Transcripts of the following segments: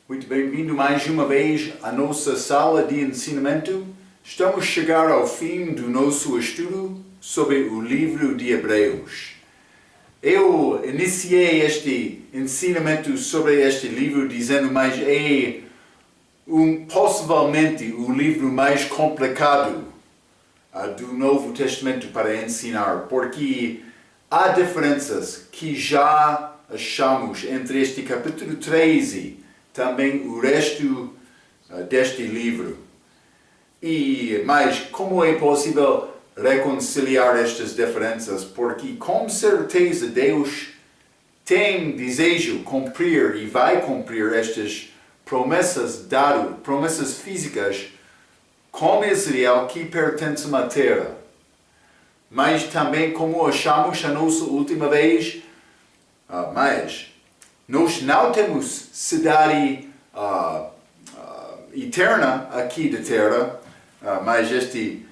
Muito bem-vindo mais uma vez à nossa sala de ensinamento. Estamos a chegar ao fim do nosso estudo sobre o livro de Hebreus. Eu iniciei este ensinamento sobre este livro dizendo, mas é possivelmente o livro mais complicado do Novo Testamento para ensinar, porque há diferenças que já achamos entre este capítulo 13 também o resto deste livro. Mas como é possível reconciliar estas diferenças? Porque com certeza Deus tem desejo cumprir e vai cumprir estas promessas dadas, promessas físicas com Israel que pertencem à terra. Mas também, como achamos a nossa última vez, nós não temos cidade eterna aqui da terra, mas este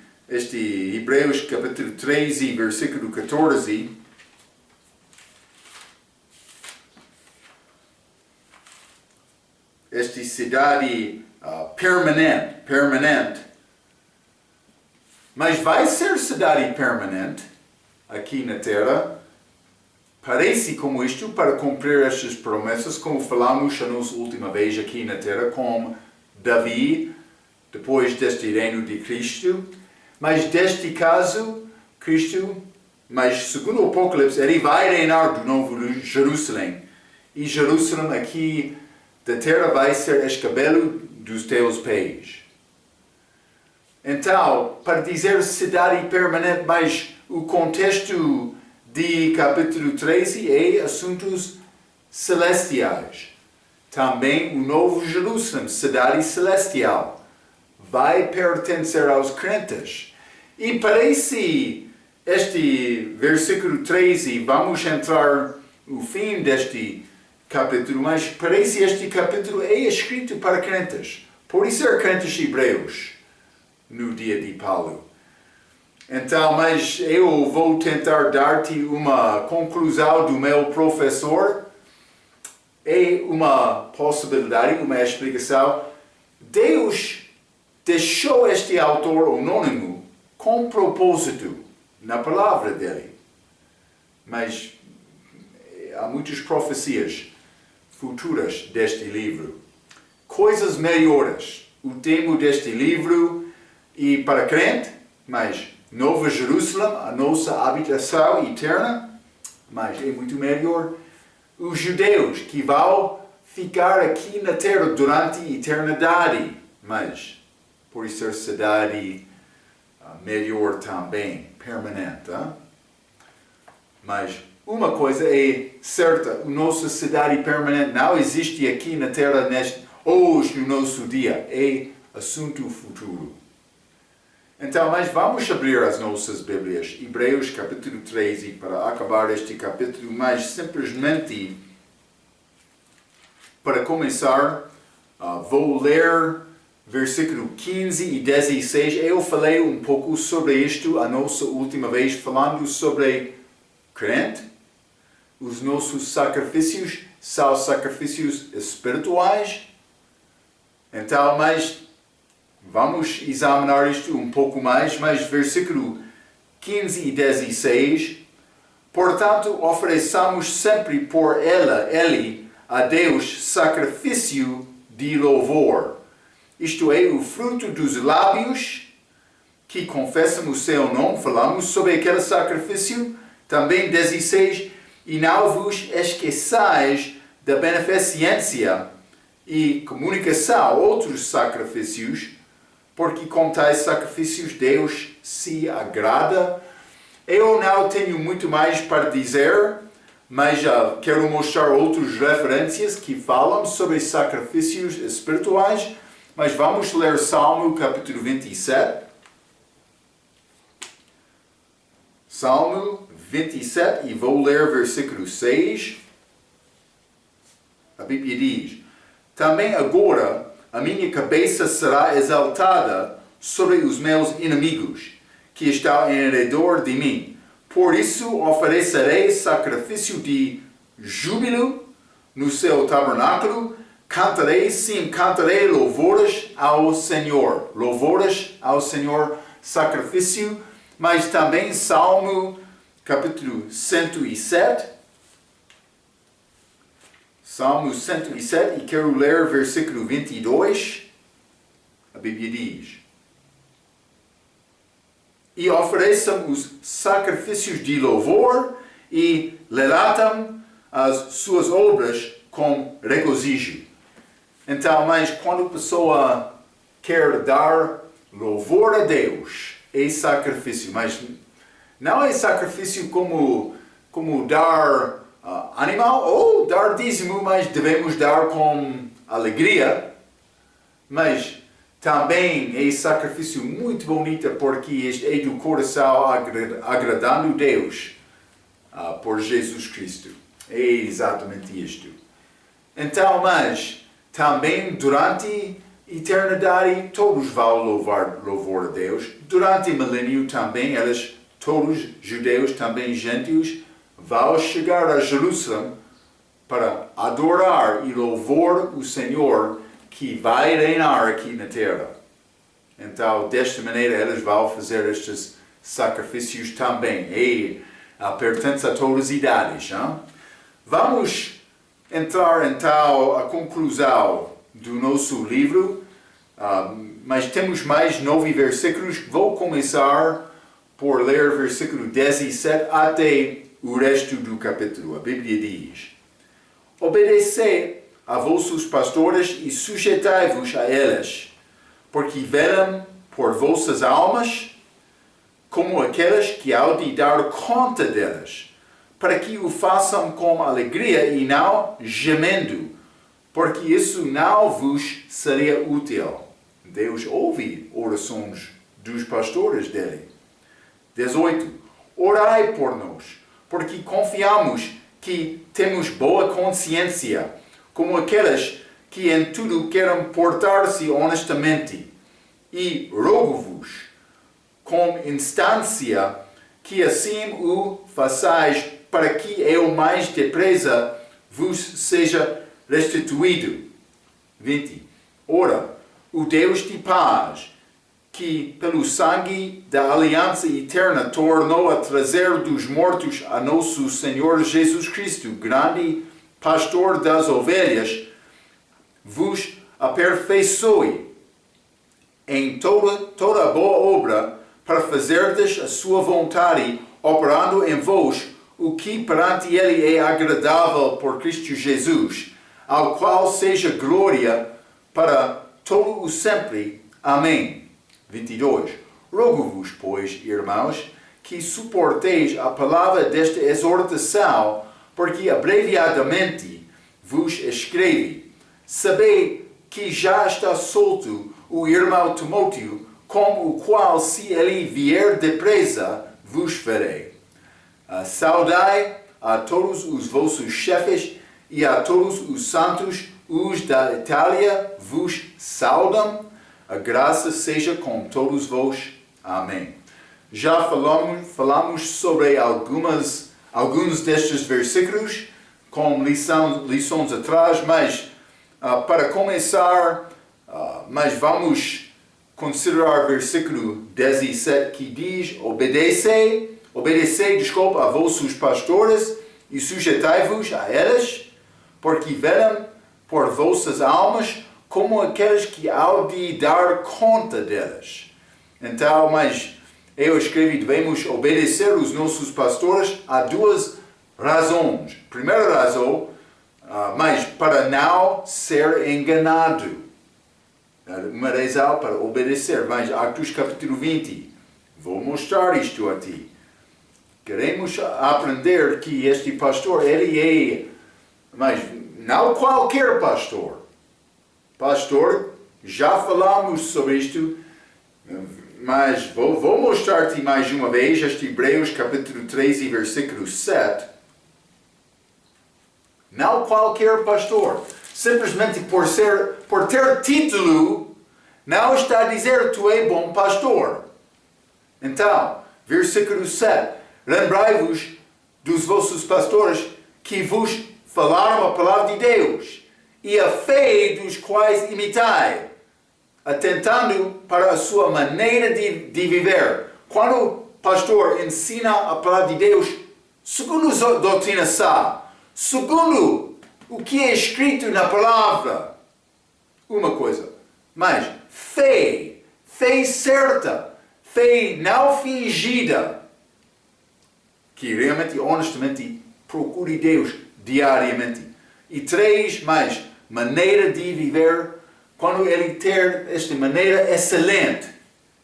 Hebreus capítulo 13, versículo 14, esta cidade permanente, mas vai ser cidade permanente aqui na terra. Parece como isto para cumprir estas promessas, como falamos a nossa última vez aqui na terra com Davi, depois deste reino de Cristo. Mas deste caso, Cristo, mas segundo o Apocalipse, ele vai reinar do novo Jerusalém. E Jerusalém aqui da terra vai ser escabelo dos teus pés. Então, para dizer cidade permanente, mas o contexto de capítulo 13 é assuntos celestiais. Também o Novo Jerusalém, cidade celestial, vai pertencer aos crentes. E parece este versículo 13, vamos entrar no fim deste capítulo, mas parece este capítulo é escrito para crentes. Por isso ser crentes hebreus no dia de Paulo. Então, mas eu vou tentar dar-te uma conclusão do meu professor. É uma possibilidade, uma explicação. Deus deixou este autor anônimo com propósito na palavra dele. Mas há muitas profecias futuras deste livro. Coisas melhores. O tema deste livro e para crente, mas Nova Jerusalém, a nossa habitação eterna, mas é muito melhor. Os judeus que vão ficar aqui na terra durante a eternidade, mas por ser cidade melhor também, permanente. Mas uma coisa é certa, a nossa cidade permanente não existe aqui na terra hoje, no nosso dia, é assunto futuro. Então, mas vamos abrir as nossas Bíblias, Hebreus capítulo 13, para acabar este capítulo, mas simplesmente, para começar, vou ler versículo 15 e 16. Eu falei um pouco sobre isto a nossa última vez, falando sobre crente. Os nossos sacrifícios são sacrifícios espirituais. Então, mas vamos examinar isto um pouco mais, mas versículo 15 e 16. Portanto, ofereçamos sempre por ele a Deus sacrifício de louvor. Isto é, o fruto dos lábios que confessam o seu nome. Falamos sobre aquele sacrifício. Também 16. E não vos esqueçais da beneficência e comunicação a outros sacrifícios, porque com tais sacrifícios Deus se agrada. Eu não tenho muito mais para dizer, mas quero mostrar outras referências que falam sobre sacrifícios espirituais. Mas vamos ler Salmo capítulo 27. Salmo 27 e vou ler versículo 6. A Bíblia diz: também agora a minha cabeça será exaltada sobre os meus inimigos, que estão em redor de mim. Por isso oferecerei sacrifício de júbilo no seu tabernáculo, cantarei, sim, cantarei louvores ao Senhor. Louvores ao Senhor, sacrifício, mas também Salmo capítulo 107. Salmo 107, e quero ler versículo 22. A Bíblia diz: e ofereçam os sacrifícios de louvor e relatam as suas obras com regozijo. Então, mas quando a pessoa quer dar louvor a Deus, é sacrifício, mas não é sacrifício como dar animal ou dar dízimo, mas devemos dar com alegria, mas também é sacrifício muito bonito porque é do coração agradando Deus por Jesus Cristo. É exatamente isto. Então, mas também durante a eternidade todos vão louvar louvor a Deus. Durante o milênio também eles, todos judeus, também gentios, vão chegar a Jerusalém para adorar e louvar o Senhor que vai reinar aqui na terra. Então, desta maneira, eles vão fazer estes sacrifícios também. E pertence a todas as idades. Hein? Vamos entrar, então, à conclusão do nosso livro. Mas temos mais 9 versículos. Vou começar por ler versículo 17 até o resto do capítulo. A Bíblia diz: obedecei a vossos pastores e sujeitai-vos a eles, porque velam por vossas almas, como aqueles que hão de dar conta delas, para que o façam com alegria e não gemendo, porque isso não vos seria útil. Deus ouve orações dos pastores dele. 18. Orai por nós, porque confiamos que temos boa consciência, como aqueles que em tudo querem portar-se honestamente. E rogo-vos, com instância, que assim o façais, para que eu mais depressa vos seja restituído. 20. Ora, o Deus de paz, que pelo sangue da aliança eterna tornou a trazer dos mortos a nosso Senhor Jesus Cristo, grande pastor das ovelhas, vos aperfeiçoe em toda boa obra, para fazerdes a sua vontade, operando em vós o que perante ele é agradável por Cristo Jesus, ao qual seja glória para todo o sempre. Amém. 22. Rogo-vos, pois, irmãos, que suporteis a palavra desta exortação, porque abreviadamente vos escrevi. Sabei que já está solto o irmão Timóteo, com o qual, se ele vier depressa, vos farei. Saudai a todos os vossos chefes e a todos os santos. Os da Itália vos saudam. A graça seja com todos vós. Amém. Já falamos sobre alguns destes versículos com lições atrás, mas para começar, mas vamos considerar o versículo 17 que diz: obedecei a vossos pastores e sujeitai-vos a eles, porque velam por vossas almas, como aqueles que hão de dar conta delas. Então, mas eu escrevi, devemos obedecer os nossos pastores a 2 razões. Primeira razão, mas para não ser enganado. Uma razão para obedecer. Mas Atos capítulo 20, vou mostrar isto a ti. Queremos aprender que este pastor, ele é, mas não qualquer pastor. Pastor, já falamos sobre isto, mas vou mostrar-te mais uma vez este Hebreus capítulo 13, versículo 7. Não qualquer pastor, simplesmente por ter título, não está a dizer tu és bom pastor. Então, versículo 7. Lembrai-vos dos vossos pastores que vos falaram a palavra de Deus. e a fé dos quais imitai, atentando para a sua maneira de viver. Quando o pastor ensina a palavra de Deus, segundo a doutrina sã, segundo o que é escrito na palavra, uma coisa, mas fé certa, fé não fingida, que realmente, honestamente, procure Deus diariamente. E 3, mais maneira de viver, quando ele ter esta maneira excelente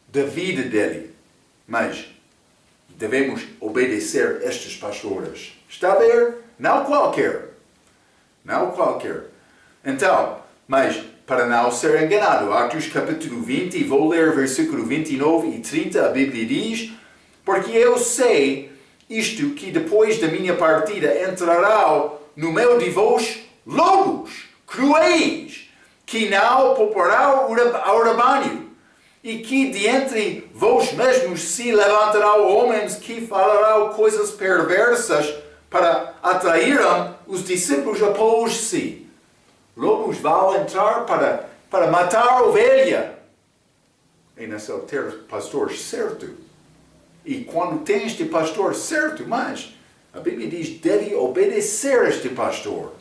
da vida dele. Mas devemos obedecer estes pastores. Está a ver? Não qualquer. Não qualquer. Então, mas para não ser enganado, Atos capítulo 20, vou ler versículo 29 e 30, a Bíblia diz, porque eu sei isto que depois da minha partida entrará no meio de vós lobos cruéis, que não pouparão ao rebanho, e que de entre vós mesmos se levantarão homens que falarão coisas perversas para atraírem os discípulos após si. Lobos vão entrar para matar a ovelha. É necessário ter pastor certo. E quando tem este pastor certo, mas a Bíblia diz, deve obedecer este pastor.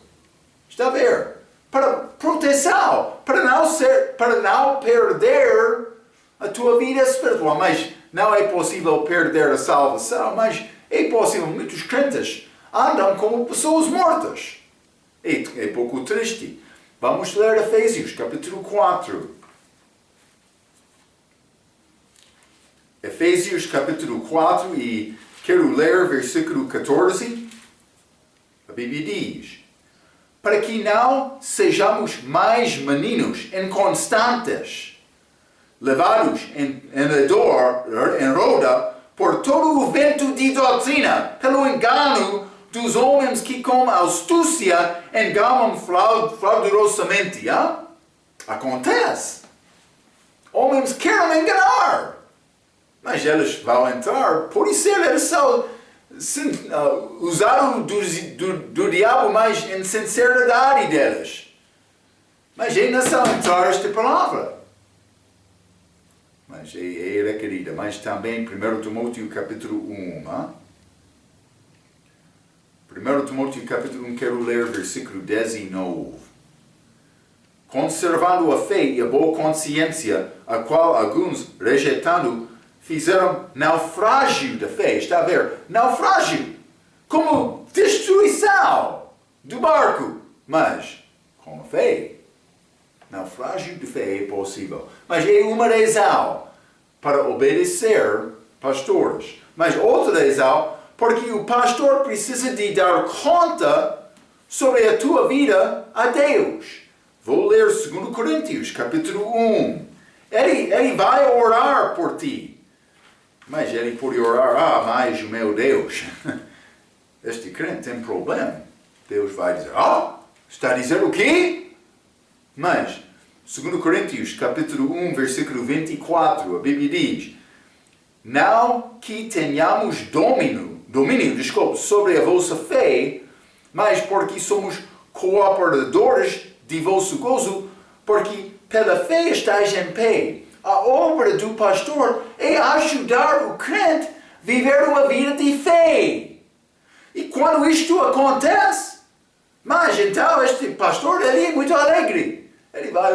Está a ver? Para proteção, para não perder a tua vida espiritual. Mas não é possível perder a salvação, mas é possível. Muitos crentes andam como pessoas mortas. É pouco triste. Vamos ler Efésios, capítulo 4. Efésios, capítulo 4, e quero ler versículo 14. A Bíblia diz, para que não sejamos mais meninos inconstantes, levados em roda por todo o vento de doutrina, pelo engano dos homens que com astúcia enganam fraudulosamente. Acontece. Homens querem enganar. Mas eles vão entrar, por isso eles só usaram do diabo mais em sinceridade deles. Mas é necessário entrar esta palavra. Mas é requerida. Mas também 1 Timóteo capítulo 1. 1 Timóteo capítulo 1, quero ler versículo 19. Conservando a fé e a boa consciência, a qual alguns, rejeitando, fizeram naufrágio da fé. Está a ver? Naufrágio. Como destruição do barco. Mas, com a fé, naufrágio de fé é possível. Mas é uma razão para obedecer pastores. Mas outra razão, porque o pastor precisa de dar conta sobre a tua vida a Deus. Vou ler 2 Coríntios, capítulo 1. Ele vai orar por ti. Mas ele pode orar, mas o meu Deus, este crente tem problema. Deus vai dizer, está a dizer o quê? Mas, 2 Coríntios, capítulo 1, versículo 24, a Bíblia diz, não que tenhamos domínio sobre a vossa fé, mas porque somos cooperadores de vosso gozo, porque pela fé estáis em pé. A obra do pastor é ajudar o crente a viver uma vida de fé. E quando isto acontece, mas então este pastor ele é muito alegre. Ele vai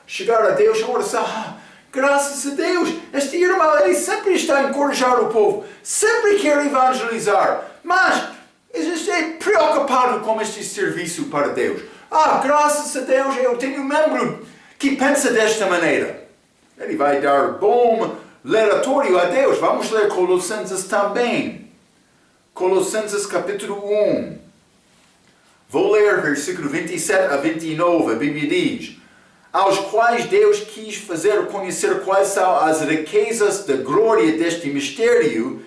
chegar a Deus e orar, graças a Deus, este irmão ele sempre está a encorajar o povo, sempre quer evangelizar, mas está preocupado com este serviço para Deus. Graças a Deus eu tenho um membro que pensa desta maneira. Ele vai dar bom relatório a Deus. Vamos ler Colossenses também. Colossenses capítulo 1. Vou ler versículo 27 a 29. A Bíblia diz, aos quais Deus quis fazer conhecer quais são as riquezas da glória deste mistério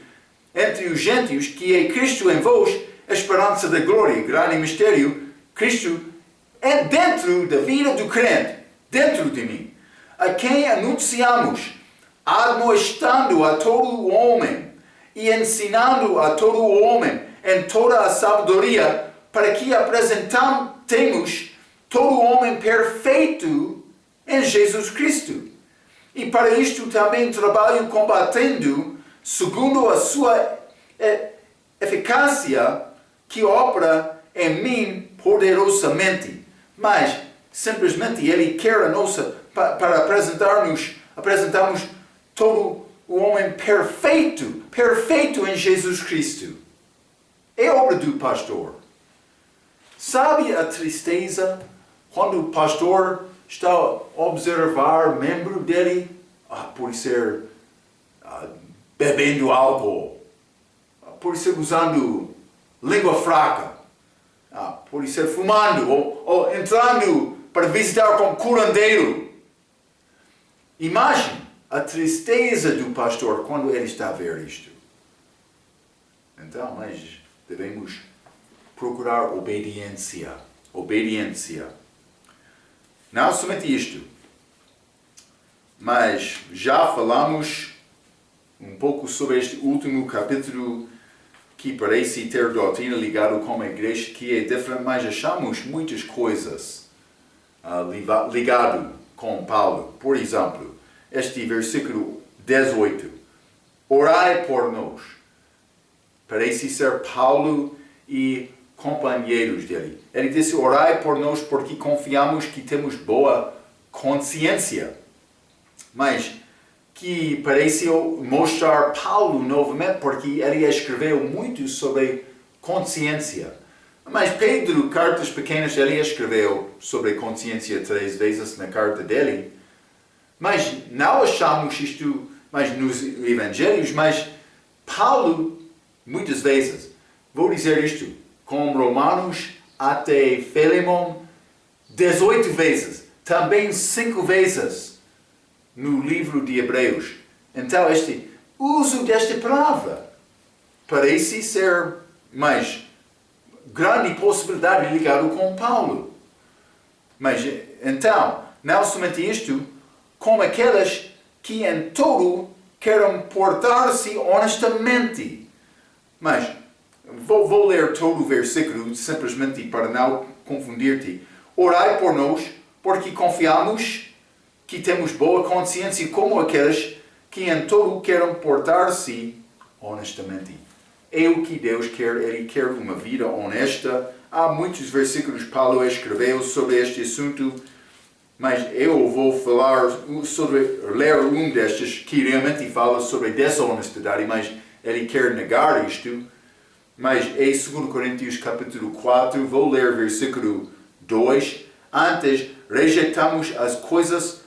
entre os gentios, que é Cristo em vós, a esperança da glória. Grande mistério. Cristo é dentro da vida do crente, dentro de mim. A quem anunciamos, admoestando a todo o homem e ensinando a todo o homem em toda a sabedoria, para que apresentemos todo homem perfeito em Jesus Cristo. E para isto também trabalho combatendo, segundo a sua eficácia, que opera em mim poderosamente. Mas, simplesmente, Ele quer a nossa, para apresentarmos todo o homem perfeito em Jesus Cristo. É obra do pastor. Sabe a tristeza quando o pastor está a observar membro dele por ser bebendo álcool, por ser usando língua fraca, por ser fumando ou entrando para visitar como curandeiro. Imagine a tristeza do pastor quando ele está a ver isto. Então, mas devemos procurar obediência. Obediência. Não somente isto, mas já falamos um pouco sobre este último capítulo que parece ter doutrina ligada com a igreja que é diferente, mas achamos muitas coisas ligado com Paulo. Por exemplo, este versículo 18. Orai por nós. Parece ser Paulo e companheiros dele. Ele disse, orai por nós porque confiamos que temos boa consciência. Mas que parece mostrar Paulo novamente, porque ele escreveu muito sobre consciência. Mas Pedro, cartas pequenas, ele escreveu sobre consciência 3 vezes na carta dele. Mas não achamos isto mas nos evangelhos, mas Paulo, muitas vezes, vou dizer isto, com Romanos até Filemon, 18 vezes, também 5 vezes no livro de Hebreus. Então, este uso desta palavra parece ser mais grande possibilidade ligado com Paulo. Mas, então, não somente isto, como aquelas que em todo querem portar-se honestamente. Mas, vou ler todo o versículo, simplesmente para não confundir-te. Orai por nós, porque confiamos que temos boa consciência, como aqueles que em todo querem portar-se honestamente. É o que Deus quer, Ele quer uma vida honesta. Há muitos versículos que Paulo escreveu sobre este assunto, mas eu vou ler um destes que realmente fala sobre desonestidade, mas ele quer negar isto. Mas é 2 Coríntios capítulo 4, vou ler versículo 2. Antes, rejeitamos as coisas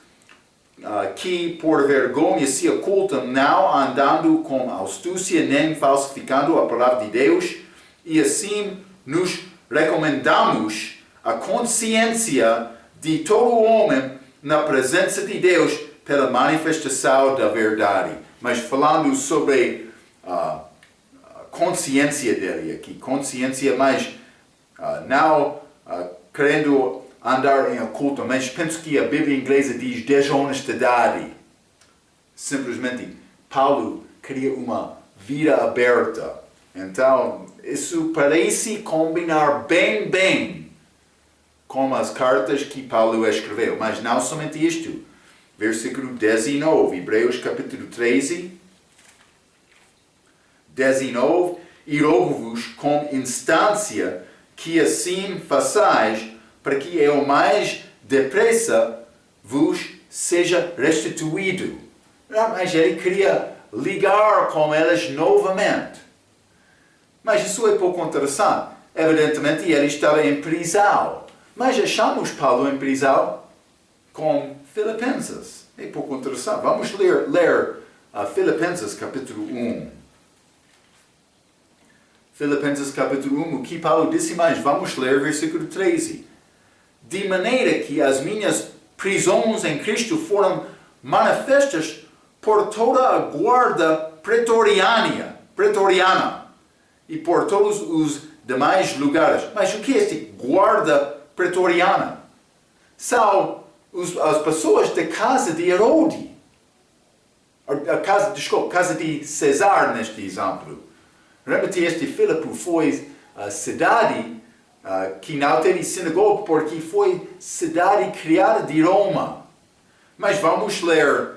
que por vergonha se ocultam, não andando com astúcia nem falsificando a palavra de Deus, e assim nos recomendamos a consciência de todo o homem na presença de Deus pela manifestação da verdade. Mas falando sobre a consciência dele aqui, consciência, mas não querendo andar em oculto, mas penso que a Bíblia inglesa diz desonestidade. Simplesmente, Paulo queria uma vida aberta. Então, isso parece combinar bem com as cartas que Paulo escreveu. Mas não somente isto. Versículo 19, Hebreus capítulo 13. 19. E rogo-vos com instância que assim façais, para que eu mais depressa vos seja restituído. Mas ele queria ligar com eles novamente. Mas isso é pouco interessante. Evidentemente, ele estava em prisão. Mas achamos Paulo em prisão com Filipenses. É pouco interessante. Vamos ler Filipenses capítulo 1. Filipenses capítulo 1, o que Paulo disse mais. Vamos ler versículo 13. De maneira que as minhas prisões em Cristo foram manifestas por toda a guarda pretoriana e por todos os demais lugares. Mas o que é este guarda pretoriana? São as pessoas da casa de Herode. Casa de César, neste exemplo. Realmente este Filipe foi a cidade que não teve sinagoga porque foi cidade criada de Roma. Mas vamos ler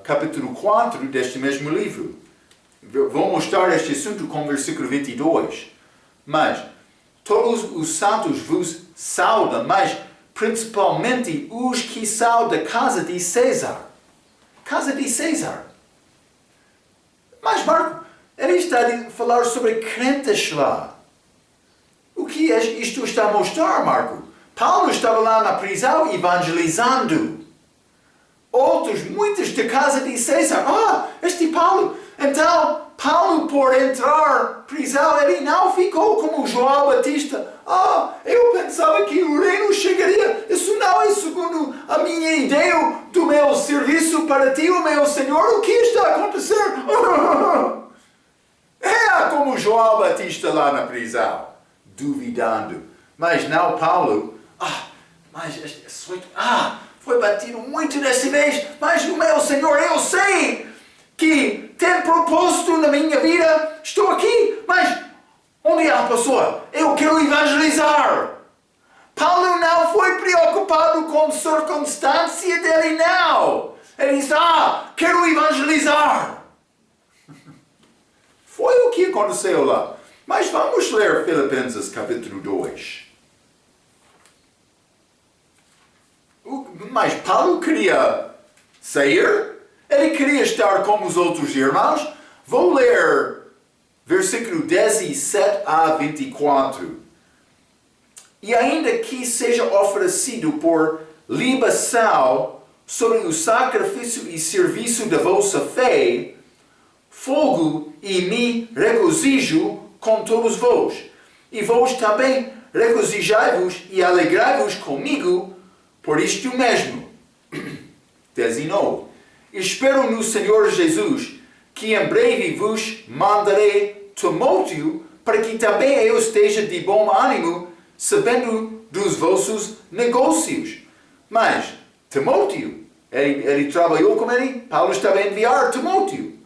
capítulo 4 deste mesmo livro. Vou mostrar este assunto com o versículo 22. Mas todos os santos vos saudam, mas principalmente os que são da casa de César. Casa de César. Mas Marco, ele está a falar sobre crentes lá. O que isto está a mostrar, Marco? Paulo estava lá na prisão evangelizando. Muitos da casa de César. Este Paulo. Então, Paulo, por entrar na prisão, ele não ficou como João Batista. Eu pensava que o reino chegaria. Isso não é segundo a minha ideia do meu serviço para ti, o meu Senhor. O que está a acontecer? É como João Batista lá na prisão, duvidando. Mas não, Paulo. Foi batido muito dessa vez, mas o meu Senhor, eu sei que tem propósito na minha vida, estou aqui, mas onde é a pessoa? Eu quero evangelizar. Paulo não foi preocupado com a circunstância dele, não. Ele disse, quero evangelizar. Foi o que aconteceu lá. Mas vamos ler Filipenses capítulo 2. Mas Paulo queria sair, ele queria estar com os outros irmãos. Vou ler versículo 17 a 24. E ainda que seja oferecido por libação sobre o sacrifício e serviço da vossa fé, fogo e me regozijo com todos vós. E vós também regozijai-vos e alegrai-vos comigo, por isto mesmo. 19. Espero no Senhor Jesus, que em breve vos mandarei Timóteo, para que também eu esteja de bom ânimo, sabendo dos vossos negócios. Mas Timóteo, ele trabalhou com ele, Paulo estava a enviar Timóteo.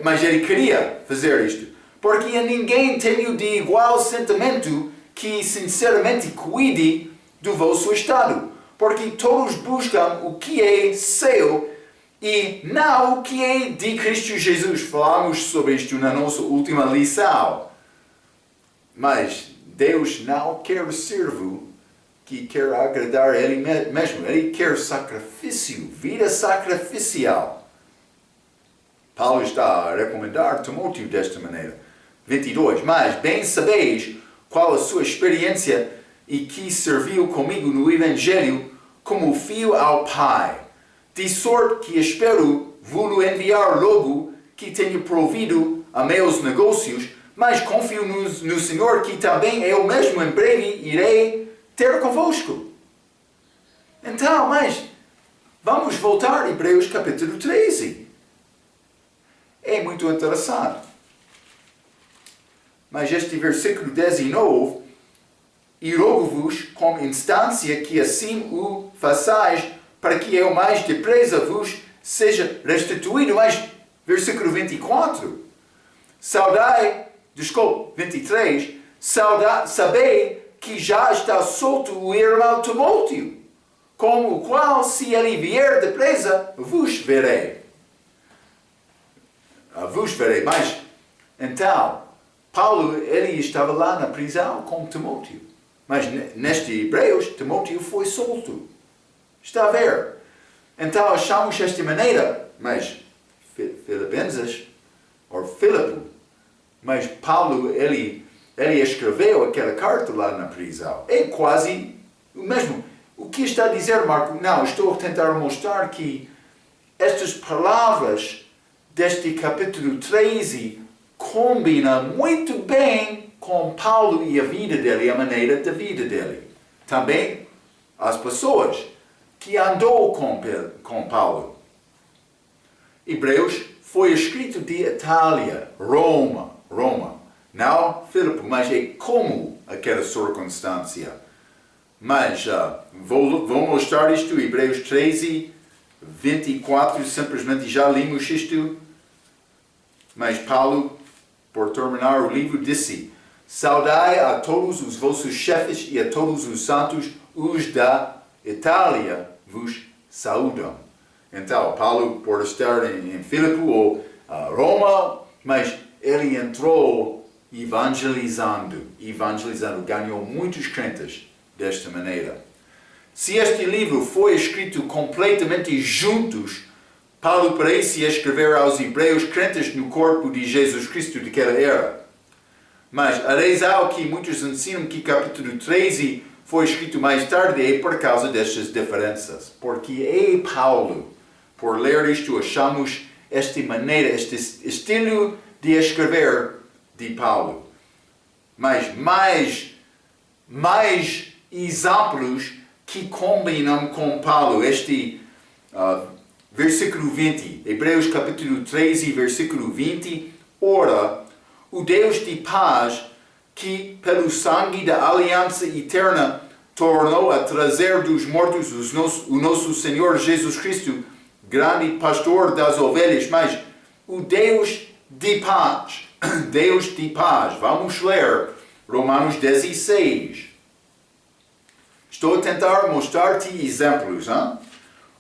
Mas ele queria fazer isto. Porque a ninguém tenho de igual sentimento que sinceramente cuide do vosso estado, porque todos buscam o que é seu e não o que é de Cristo Jesus. Falamos sobre isto na nossa última lição. Mas Deus não quer servo que quer agradar Ele mesmo. Ele quer sacrifício, vida sacrificial. Paulo está a recomendar Timóteo desta maneira. 22. Mas bem sabeis qual a sua experiência e que serviu comigo no Evangelho como filho ao Pai, de sorte que espero vos enviar logo que tenho provido a meus negócios, mas confio no Senhor que também eu mesmo em breve irei ter convosco. Então, mas vamos voltar a Hebreus capítulo 13. É muito interessante. Mas este versículo 19, e rogo-vos com instância que assim o façais, para que eu mais depressa vos seja restituído. Mas, versículo 24, 23, sabei que já está solto o irmão Timóteo, com o qual, se ele vier depressa, vos verei. Mas, então, Paulo, ele estava lá na prisão com Timóteo. Mas neste Hebreus, Timóteo foi solto. Está a ver? Então achamos desta maneira, mas Filipenses, ou Filipe, mas Paulo, ele escreveu aquela carta lá na prisão. É quase o mesmo. O que está a dizer, Marco? Não, estou a tentar mostrar que estas palavras deste capítulo 13 combinam muito bem com Paulo e a vida dele, a maneira da vida dele. Também as pessoas que andou com Paulo. Hebreus foi escrito de Itália, Roma. Não Filipe, mas é como aquela circunstância. Mas vou mostrar isto, Hebreus 13, 24, simplesmente já limos isto. Mas Paulo, por terminar o livro, disse: Saudai a todos os vossos chefes e a todos os santos, os da Itália vos saúdam. Então, Paulo, por estar em Filipe ou Roma, mas ele entrou evangelizando, ganhou muitos crentes desta maneira. Se este livro foi escrito completamente juntos, Paulo parece escrever aos hebreus crentes no corpo de Jesus Cristo daquela era. Mas a razão que muitos ensinam que capítulo 13 foi escrito mais tarde é por causa destas diferenças. Porque Paulo, por ler isto, achamos esta maneira, este estilo de escrever de Paulo. Mas mais exemplos que combinam com Paulo. Este versículo 20, Hebreus capítulo 13, versículo 20. Ora, o Deus de paz, que pelo sangue da aliança eterna tornou a trazer dos mortos o nosso Senhor Jesus Cristo, grande pastor das ovelhas, mas o Deus de paz. Deus de paz. Vamos ler Romanos 16. Estou a tentar mostrar-te exemplos. Hein?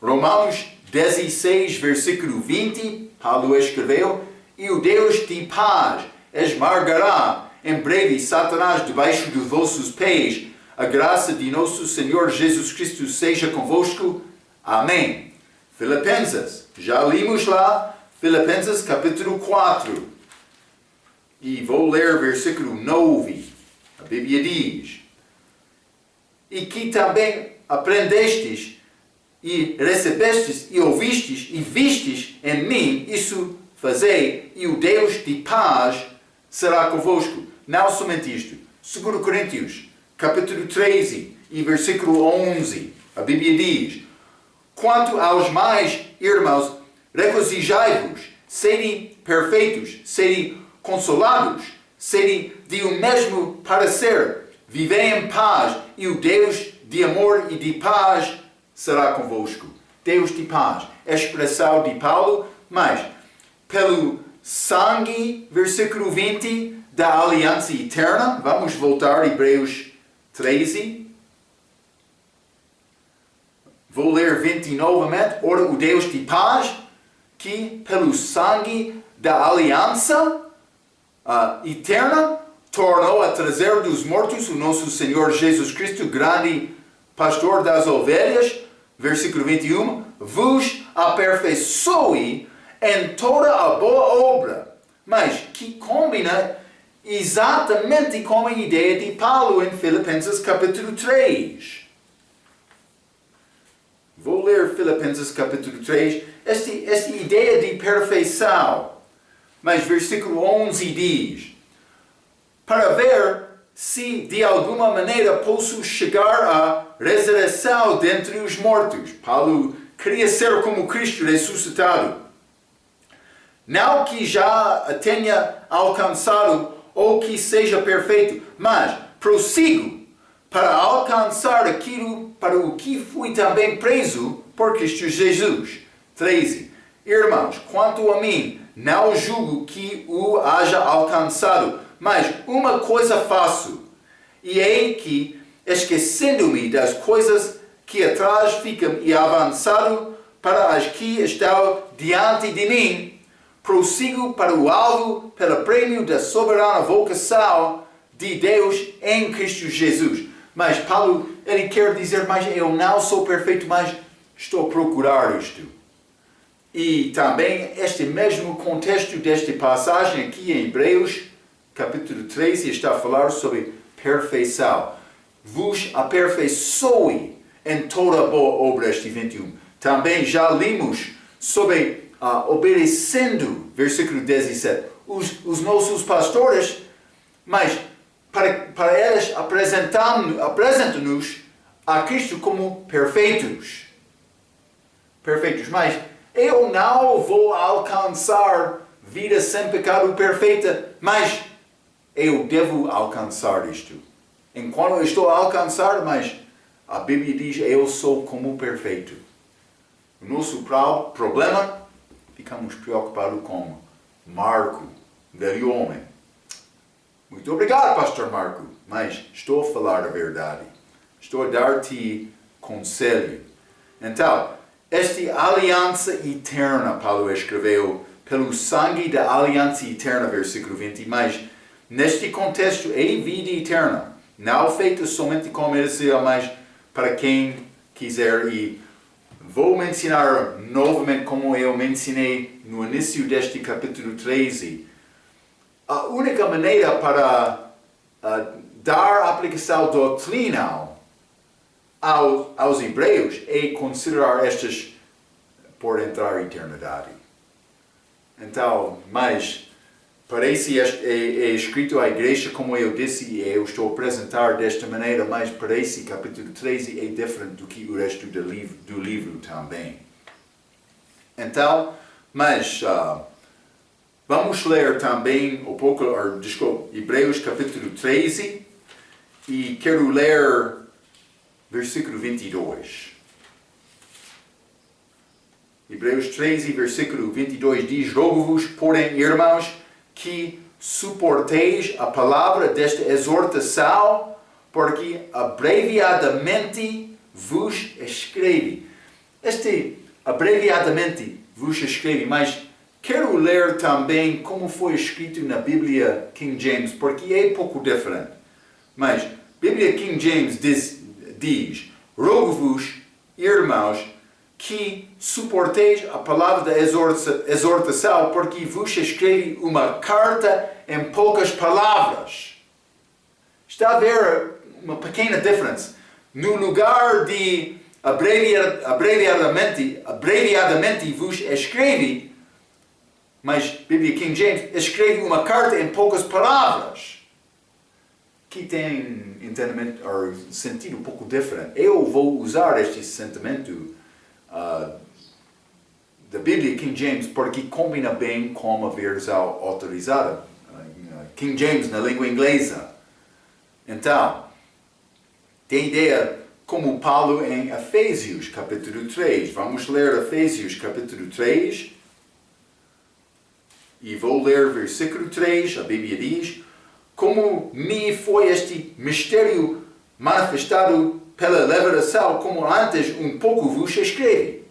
Romanos 16, versículo 20, Paulo escreveu: E o Deus de paz esmagará em breve Satanás debaixo dos vossos pés. A graça de nosso Senhor Jesus Cristo seja convosco. Amém. Filipenses, já limos lá, Filipenses capítulo 4. E vou ler versículo 9. A Bíblia diz: E que também aprendestes, e recebestes, e ouvistes, e vistes em mim, isso fazei, e o Deus de paz será convosco. Não somente isto. 2 Coríntios, capítulo 13, e versículo 11. A Bíblia diz: Quanto aos mais irmãos, regozijai-vos, sede perfeitos, sede consolados, sede de um mesmo parecer, vivei em paz, e o Deus de amor e de paz será convosco. Deus de paz, expressão de Paulo, mas pelo sangue, versículo 20, da aliança eterna. Vamos voltar a Hebreus 13. Vou ler 20 novamente. Ora, o Deus de paz, que pelo sangue da aliança eterna tornou a trazer dos mortos o nosso Senhor Jesus Cristo, grande pastor das ovelhas, versículo 21, vos aperfeiçoe em toda a boa obra, mas que combina exatamente com a ideia de Paulo em Filipenses capítulo 3. Vou ler Filipenses capítulo 3, esta ideia de perfeição. Mas versículo 11 diz: para ver se de alguma maneira posso chegar à ressurreição dentre os mortos. Paulo queria ser como Cristo ressuscitado. Não que já a tenha alcançado ou que seja perfeito, mas prossigo para alcançar aquilo para o que fui também preso por Cristo Jesus. 13. Irmãos, quanto a mim, não julgo que o haja alcançado, mas uma coisa faço, e é que, esquecendo-me das coisas que atrás ficam e avançado para as que estão diante de mim, prossigo para o alvo, pelo prêmio da soberana vocação de Deus em Cristo Jesus. Mas Paulo, ele quer dizer, mas eu não sou perfeito, mas estou a procurar isto. E também este mesmo contexto desta passagem aqui em Hebreus, capítulo 13, está a falar sobre perfeição. Vos aperfeiçoe em toda a boa obra, este 21. Também já limos sobre obedecendo, versículo 17, os nossos pastores, mas para eles apresentam-nos a Cristo como perfeitos. Perfeitos, mas eu não vou alcançar vida sem pecado perfeita, mas eu devo alcançar isto. Enquanto eu estou a alcançar, mas a Bíblia diz, eu sou como perfeito. O nosso problema, ficamos preocupados com Marco, velho homem. Muito obrigado, Pastor Marco, mas estou a falar a verdade. Estou a dar-te conselho. Então, esta aliança eterna, Paulo escreveu, pelo sangue da aliança eterna, versículo 20, mas neste contexto é vida eterna, não feita somente como Israel, mas para quem quiser. E vou mencionar novamente como eu mencionei no início deste capítulo 13. A única maneira para dar aplicação doutrinal aos hebreus é considerar estas por entrar a eternidade. Então, mas parece é escrito à igreja, como eu disse, e eu estou a apresentar desta maneira, mas parece capítulo 13 é diferente do que o resto do livro também. Então, mas vamos ler também Hebreus capítulo 13 e quero ler versículo 22. Hebreus 13, versículo 22 diz: Rogo-vos, porém, irmãos, que suporteis a palavra desta exortação, porque abreviadamente vos escrevi. Este abreviadamente vos escrevi, mas quero ler também como foi escrito na Bíblia King James, porque é pouco diferente. Mas Bíblia King James diz: Rogo-vos, irmãos, que suporteis a palavra da exortação, porque vos escrevi uma carta em poucas palavras. Está a ver uma pequena diferença. No lugar de abreviadamente vos escrevi, mas Bíblia King James escreve uma carta em poucas palavras, que tem entendimento ou sentido um pouco diferente. Eu vou usar este sentimento da Bíblia King James porque combina bem com a versão autorizada, King James na língua inglesa. Então, tem ideia como Paulo em Efésios capítulo 3. Vamos ler Efésios capítulo 3 e vou ler versículo 3. A Bíblia diz: Como me foi este mistério manifestado pela revelação, como antes um pouco vos escrevi.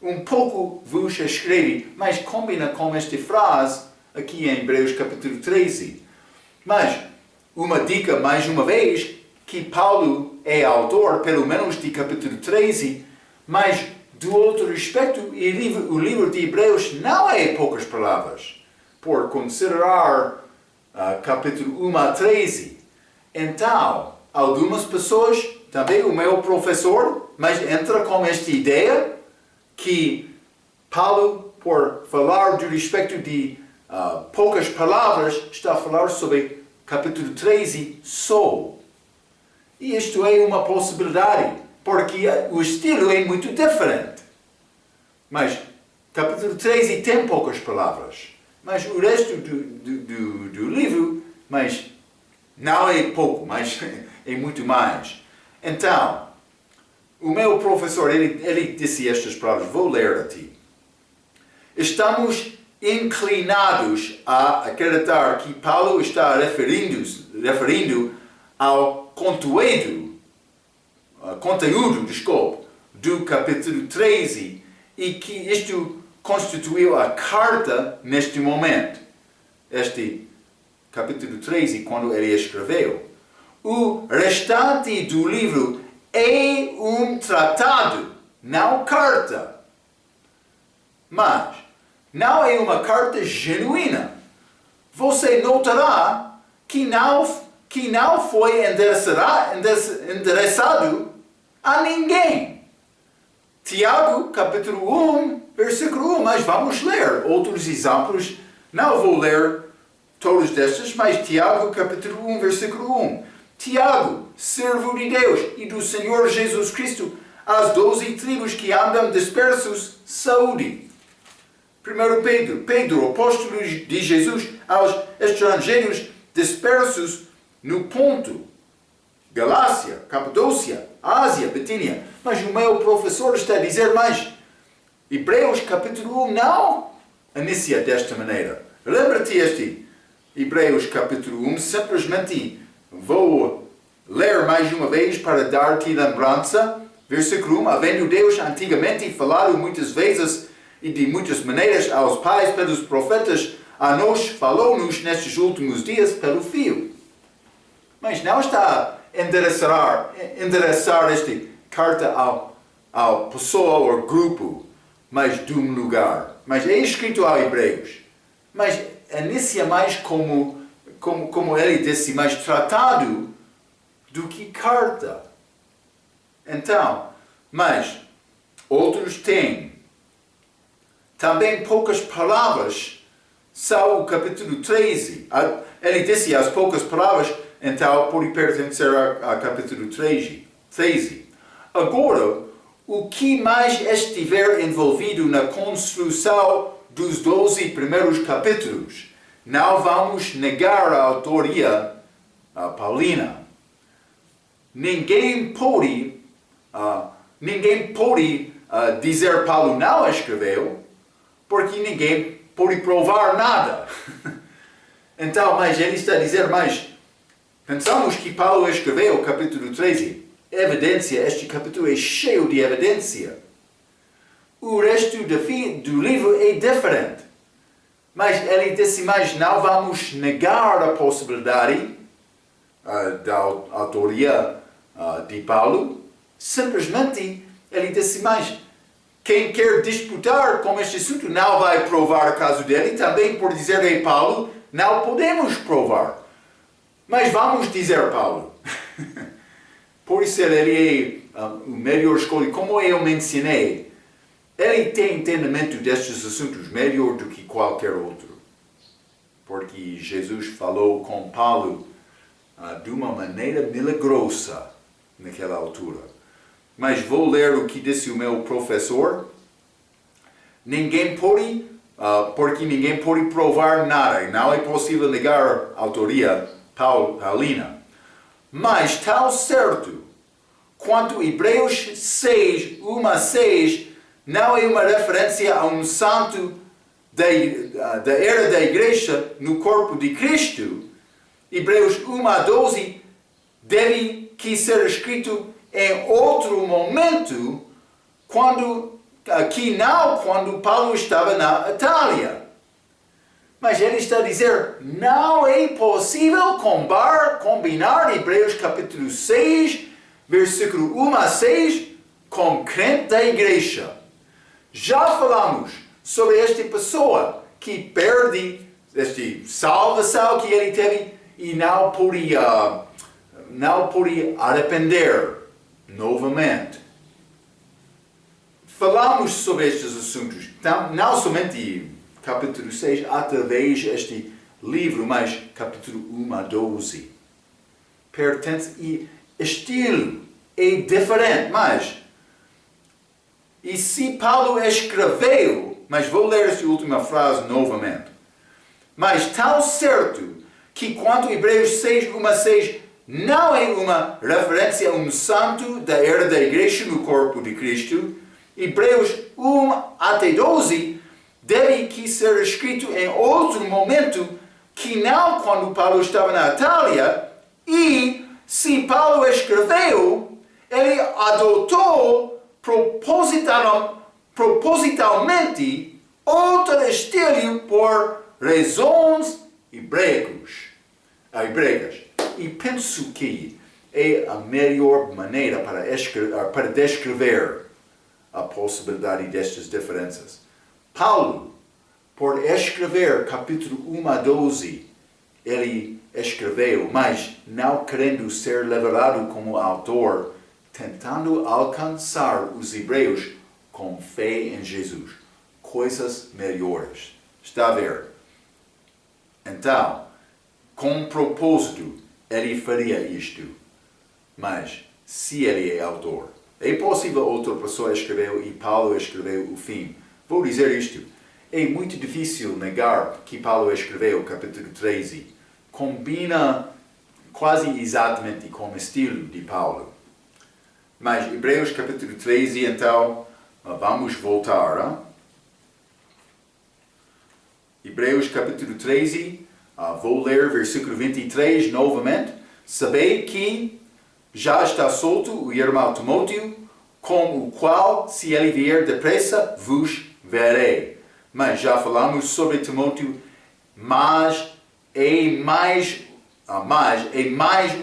Um pouco vos escrevi, mas combina com esta frase aqui em Hebreus capítulo 13. Mas uma dica mais uma vez, que Paulo é autor, pelo menos de capítulo 13, mas do outro aspecto, o livro de Hebreus não é poucas palavras, por considerar capítulo 1 a 13. Então, algumas pessoas, também o meu professor, mas entra com esta ideia que Paulo, por falar do respeito de poucas palavras, está a falar sobre capítulo 13 só. E isto é uma possibilidade, porque o estilo é muito diferente. Mas capítulo 13 tem poucas palavras. Mas o resto do livro, mas não é pouco, mas é muito mais. Então, o meu professor, ele disse estas palavras, vou ler a ti. Estamos inclinados a acreditar que Paulo está referindo ao conteúdo do capítulo 13 e que isto constituiu a carta neste momento. Este capítulo 13, quando ele escreveu. O restante do livro é um tratado, não carta. Mas não é uma carta genuína. Você notará que não foi endereçado a ninguém. Tiago, capítulo 1, versículo 1, mas vamos ler outros exemplos. Não vou ler todos destes, mas Tiago, capítulo 1, versículo 1. Tiago, servo de Deus e do Senhor Jesus Cristo, às 12 tribos que andam dispersos, saúde. 1 Pedro, apóstolo de Jesus, aos estrangeiros dispersos no Ponto, Galácia, Capadócia, Ásia, Bitínia. Mas o meu professor está a dizer, mas Hebreus capítulo 1 não inicia desta maneira. Lembra-te este Hebreus capítulo 1, simplesmente vou ler mais uma vez para dar-te lembrança. Versículo 1, havendo Deus antigamente falado muitas vezes e de muitas maneiras aos pais pelos profetas, a nós falou-nos nestes últimos dias pelo Filho. Mas não está a endereçar esta carta ao pessoa ou grupo, mas de um lugar. Mas é escrito aos Hebreus. Mas inicia mais como ele disse, mais tratado do que carta. Então, mas outros têm também poucas palavras, só o capítulo 13. Ele disse as poucas palavras, então pode pertencer ao capítulo 13. Agora, o que mais estiver envolvido na construção dos 12 primeiros capítulos, não vamos negar a autoria paulina. Ninguém pode dizer Paulo não escreveu, porque ninguém pode provar nada. Então, mas ele está a dizer, mas pensamos que Paulo escreveu o capítulo 13. Evidência, este capítulo é cheio de evidência. O resto do livro é diferente. Mas ele disse, mas não vamos negar a possibilidade da autoria de Paulo. Simplesmente, ele disse, mas quem quer disputar com este assunto não vai provar o caso dele. Também por dizer a Paulo, não podemos provar. Mas vamos dizer Paulo. Por isso ele é o melhor escolha. Como eu mencionei, ele tem entendimento destes assuntos melhor do que qualquer outro. Porque Jesus falou com Paulo de uma maneira milagrosa naquela altura. Mas vou ler o que disse o meu professor. Ninguém pode, porque ninguém pode provar nada. Não é possível negar a autoria paulina. Mas tal certo, quanto Hebreus 6, 1-6, não é uma referência a um santo da era da igreja no corpo de Cristo. Hebreus 1-12 deve que ser escrito em outro momento, quando Paulo estava na Itália. Mas ele está a dizer, não é possível combinar Hebreus capítulo 6, versículo 1-6, com crente da igreja. Já falamos sobre esta pessoa que perde esta salvação que ele teve e não pode arrepender novamente. Falamos sobre estes assuntos, não somente capítulo 6, através deste livro, mas capítulo 1-12. Pertence e estilo é diferente, mas e se Paulo escreveu, mas vou ler esta última frase novamente, mas tão certo que quanto Hebreus 6, 1-6 não é uma referência a um santo da era da igreja no corpo de Cristo, Hebreus 1-12 deve que ser escrito em outro momento que não quando Paulo estava na Itália, e se Paulo escreveu, ele adotou propositalmente outro estilo por razões hebreicas. E penso que é a melhor maneira para descrever a possibilidade destas diferenças. Paulo, por escrever capítulo 1-12, ele escreveu, mas não querendo ser levado como autor, tentando alcançar os hebreus com fé em Jesus. Coisas melhores. Está a ver? Então, com propósito, ele faria isto. Mas, se ele é autor, é possível outra pessoa escreveu e Paulo escreveu o fim. Vou dizer isto. É muito difícil negar que Paulo escreveu o capítulo 13. Combina quase exatamente com o estilo de Paulo. Mas Hebreus capítulo 13, então, vamos voltar. Hebreus capítulo 13, Vou ler versículo 23 novamente. Sabei que já está solto o irmão Timóteo, com o qual, se ele vier depressa, vos verei. Mas já falamos sobre Timóteo, mas é mais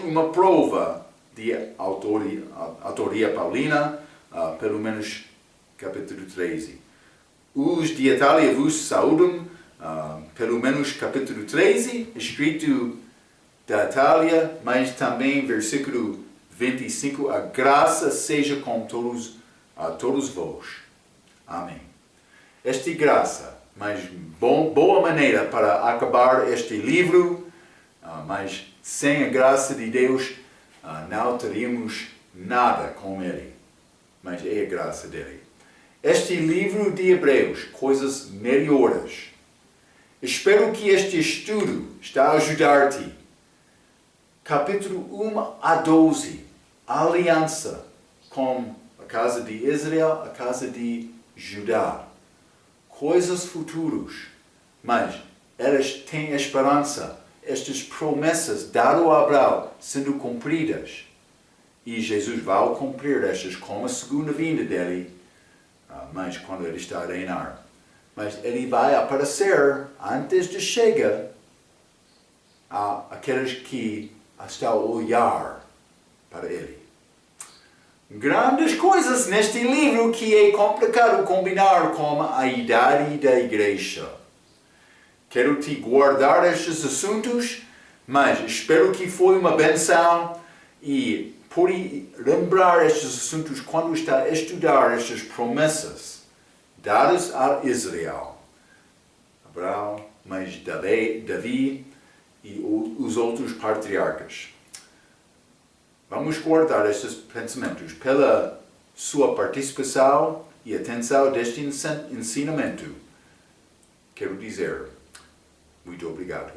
uma prova de autoria paulina, pelo menos capítulo 13. Os de Itália vos saúdam, pelo menos capítulo 13, escrito da Itália, mas também versículo 25, a graça seja com todos vós. Amém. Esta graça, mas boa maneira para acabar este livro, mas sem a graça de Deus não teríamos nada com ele, mas é a graça dele. Este livro de Hebreus, coisas melhores. Espero que este estudo está a ajudar-te. Capítulo 1 a 12, a aliança com a casa de Israel, a casa de Judá. Coisas futuras, mas elas têm esperança. Estas promessas dadas a Abraão sendo cumpridas. E Jesus vai cumprir estas com a segunda vinda dele, mas quando ele está a reinar. Mas ele vai aparecer antes de chegar àqueles que estão a olhar para ele. Grandes coisas neste livro que é complicado combinar com a idade da igreja. Quero te guardar estes assuntos, mas espero que foi uma benção e pode lembrar estes assuntos quando está a estudar estas promessas dadas a Israel. Abraão, mas Davi e os outros patriarcas. Vamos guardar estes pensamentos pela sua participação e atenção deste ensinamento. Quero dizer, muito obrigado.